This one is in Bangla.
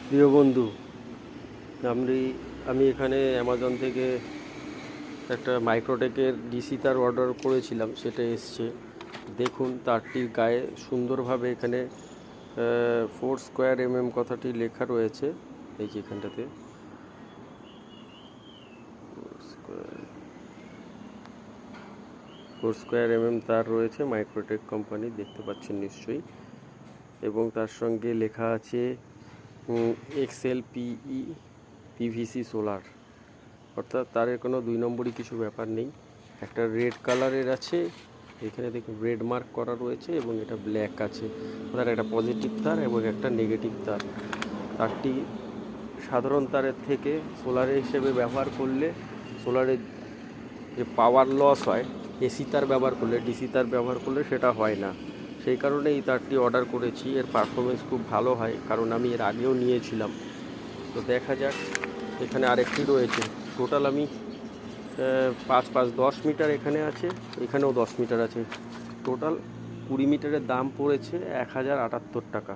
প্রিয় বন্ধু, আমি আমি এখানে অ্যামাজন থেকে একটা মাইক্রোটেকের ডিসি তার অর্ডার করেছিলাম, সেটা এসছে। দেখুন তারটির গায়ে সুন্দরভাবে এখানে 4 স্কোয়ার কথাটি লেখা রয়েছে। এই যে এখানটাতে 4 স্কোয়ার তার রয়েছে, মাইক্রোটেক কোম্পানি, দেখতে পাচ্ছেন নিশ্চয়ই। এবং তার সঙ্গে লেখা আছে XLPE PVC সোলার, অর্থাৎ তারের কোনো 2 নম্বরই কিছু ব্যাপার নেই। একটা রেড কালারের আছে, এখানে দেখুন রেড মার্ক করা রয়েছে, এবং এটা ব্ল্যাক আছে। অর্থাৎ একটা পজিটিভ তার এবং একটা নেগেটিভ তার। তারটি সাধারণ তারের থেকে সোলারের হিসেবে ব্যবহার করলে সোলারের যে পাওয়ার লস হয়, এসি তার ব্যবহার করলে, ডিসি তার ব্যবহার করলে সেটা হয় না। সেই কারণে এই তারটি অর্ডার করেছি। এর পারফরমেন্স খুব ভালো হয়, কারণ আমি এর আগেও নিয়েছিলাম। তো দেখা যাক। এখানে আরেকটি রয়েছে। টোটাল আমি 5 5 10 মিটার এখানে আছে, এখানেও 10 মিটার আছে। টোটাল 20 মিটারের দাম পড়েছে 1078 টাকা।